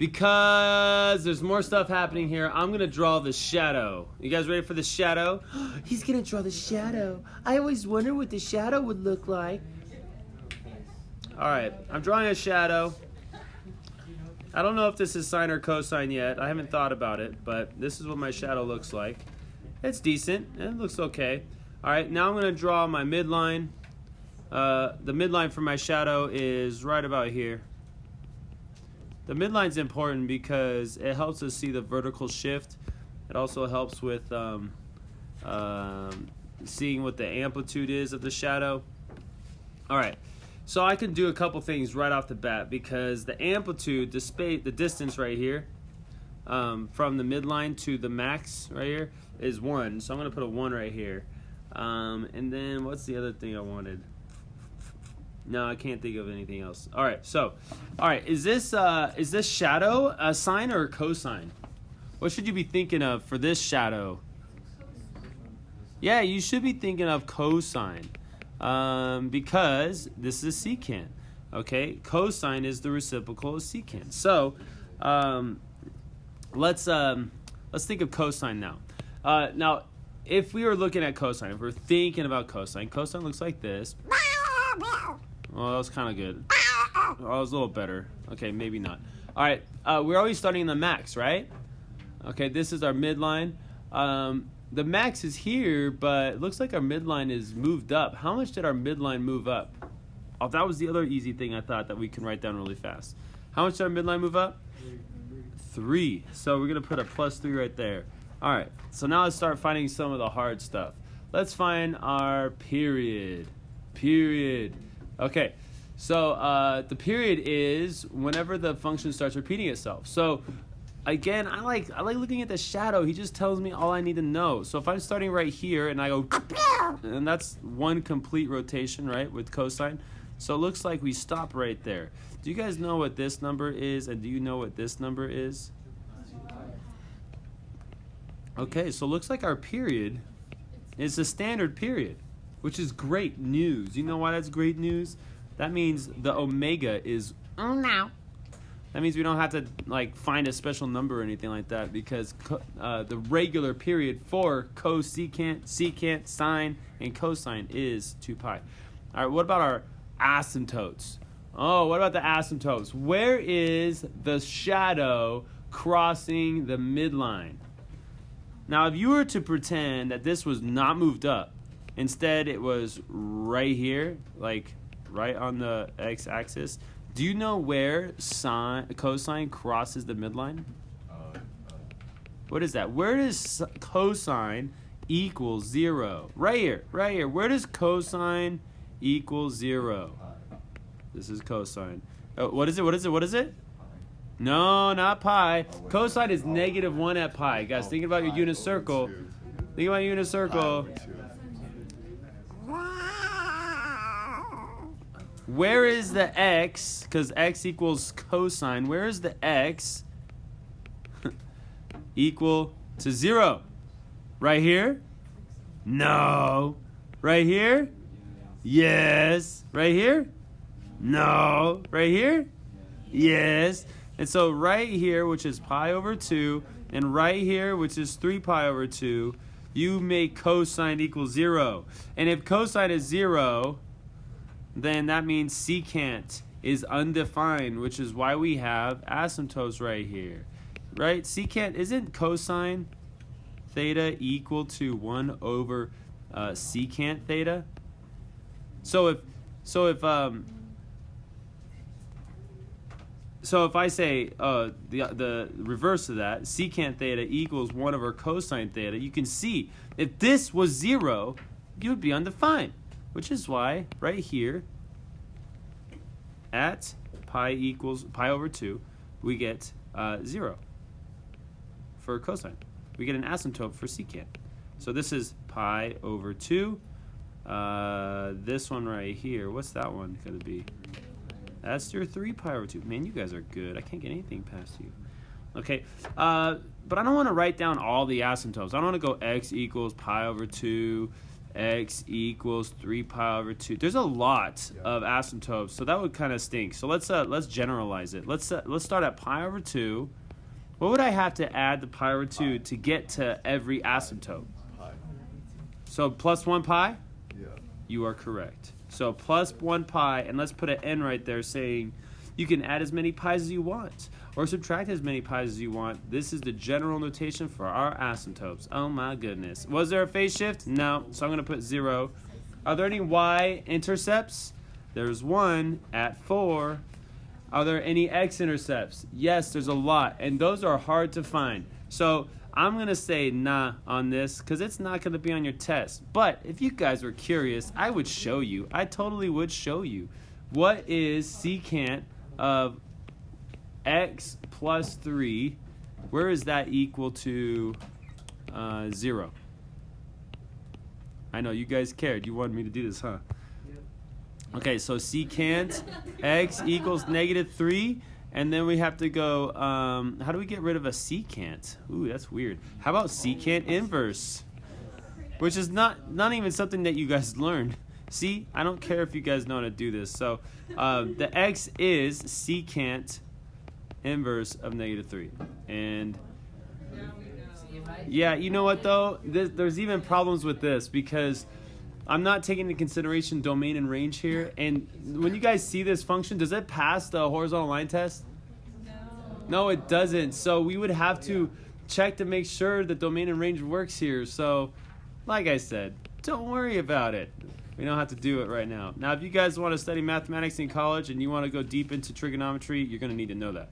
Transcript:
Because there's more stuff happening here, I'm going to draw the shadow. You guys ready for the shadow? He's going to draw the shadow. I always wonder what the shadow would look like. All right, I'm drawing a shadow. I don't know if this is sine or cosine yet. I haven't thought about it, but this is what my shadow looks like. It's decent. It looks okay. All right, now I'm going to draw my midline. The midline for my shadow is right about here. The midline is important because it helps us see the vertical shift. It also helps with seeing what the amplitude is of the shadow. All right, so I can do a couple things right off the bat because the amplitude, the distance right here from the midline to the max right here is 1. So I'm going to put a 1 right here. And then what's the other thing I wanted? No, I can't think of anything else. All right, so, is this shadow a sine or a cosine? What should you be thinking of for this shadow? Yeah, you should be thinking of cosine, because this is secant. Okay, cosine is the reciprocal of secant. So, let's think of cosine now. Now, if we were looking at cosine, if we're thinking about cosine looks like this. Oh, that was kind of good. Oh, it was a little better. Okay, maybe not. All right, we're always starting in the max, right? Okay, this is our midline. The max is here, but it looks like our midline is moved up. How much did our midline move up? Oh, that was the other easy thing I thought that we can write down really fast. How much did our midline move up? 3. So we're going to put a +3 right there. All right, so now let's start finding some of the hard stuff. Let's find our period. Okay, so the period is whenever the function starts repeating itself. So again, I like looking at the shadow. He just tells me all I need to know. So if I'm starting right here and I go, and that's one complete rotation, right, with cosine. So it looks like we stop right there. Do you guys know what this number is, and do you know what this number is? Okay, so it looks like our period is the standard period, which is great news. You know why that's great news? That means the omega is now. That means we don't have to find a special number or anything like that because the regular period for cosecant, secant, sine, and cosine is 2 pi. All right, what about our asymptotes? Oh, what about the asymptotes? Where is the shadow crossing the midline? Now, if you were to pretend that this was not moved up, instead it was right here, like right on the x-axis, do you know where cosine crosses the midline? What is that? Where does cosine equal 0? Right here. Where does cosine equal 0? This is cosine. Oh, what is it? No, not pi. Cosine is -1 at pi. Guys, think about your unit circle. Think about your unit circle. Where is the x? Because x equals cosine. Where is the x equal to 0? Right here? No. Right here? Yes. Right here? No. Right here? Yes. And so right here, which is pi over 2, and right here, which is 3 pi over 2, you make cosine equal 0. And if cosine is 0, then that means secant is undefined, which is why we have asymptotes right here. Right? Secant, isn't cosine theta equal to 1 over secant theta? So if I say the reverse of that, secant theta equals 1 over cosine theta, you can see if this was 0, you would be undefined, which is why right here at pi over 2, we get 0 for cosine. We get an asymptote for secant. So this is pi over 2. This one right here, what's that one going to be? That's your 3 pi over 2. Man, you guys are good. I can't get anything past you. Okay, but I don't want to write down all the asymptotes. I don't want to go x equals pi over 2, x equals 3 pi over 2. There's a lot of asymptotes, so that would kind of stink. So let's generalize it. Let's start at pi over 2. What would I have to add the pi over 2 to get to every asymptote? Pi. So plus 1 pi? Yeah. You are correct. So plus 1 pi, and let's put an n right there saying you can add as many pi's as you want or subtract as many pi's as you want. This is the general notation for our asymptotes. Oh my goodness. Was there a phase shift? No. So I'm going to put 0. Are there any y-intercepts? There's 1 at 4. Are there any x-intercepts? Yes, there's a lot, and those are hard to find. So I'm going to say nah on this because it's not going to be on your test. But if you guys were curious, I would show you. I totally would show you. What is secant of x plus 3? Where is that equal to 0? I know, you guys cared. You wanted me to do this, huh? Okay, so secant x equals -3. And then we have to go, how do we get rid of a secant? Ooh, that's weird. How about secant inverse? Which is not even something that you guys learned. See, I don't care if you guys know how to do this. So the x is secant inverse of -3. And yeah, you know what though? There's even problems with this because I'm not taking into consideration domain and range here. And when you guys see this function, does it pass the horizontal line test? No, it doesn't. So we would have to check to make sure the domain and range works here. So like I said, don't worry about it. We don't have to do it right now. Now, if you guys want to study mathematics in college and you want to go deep into trigonometry, you're going to need to know that.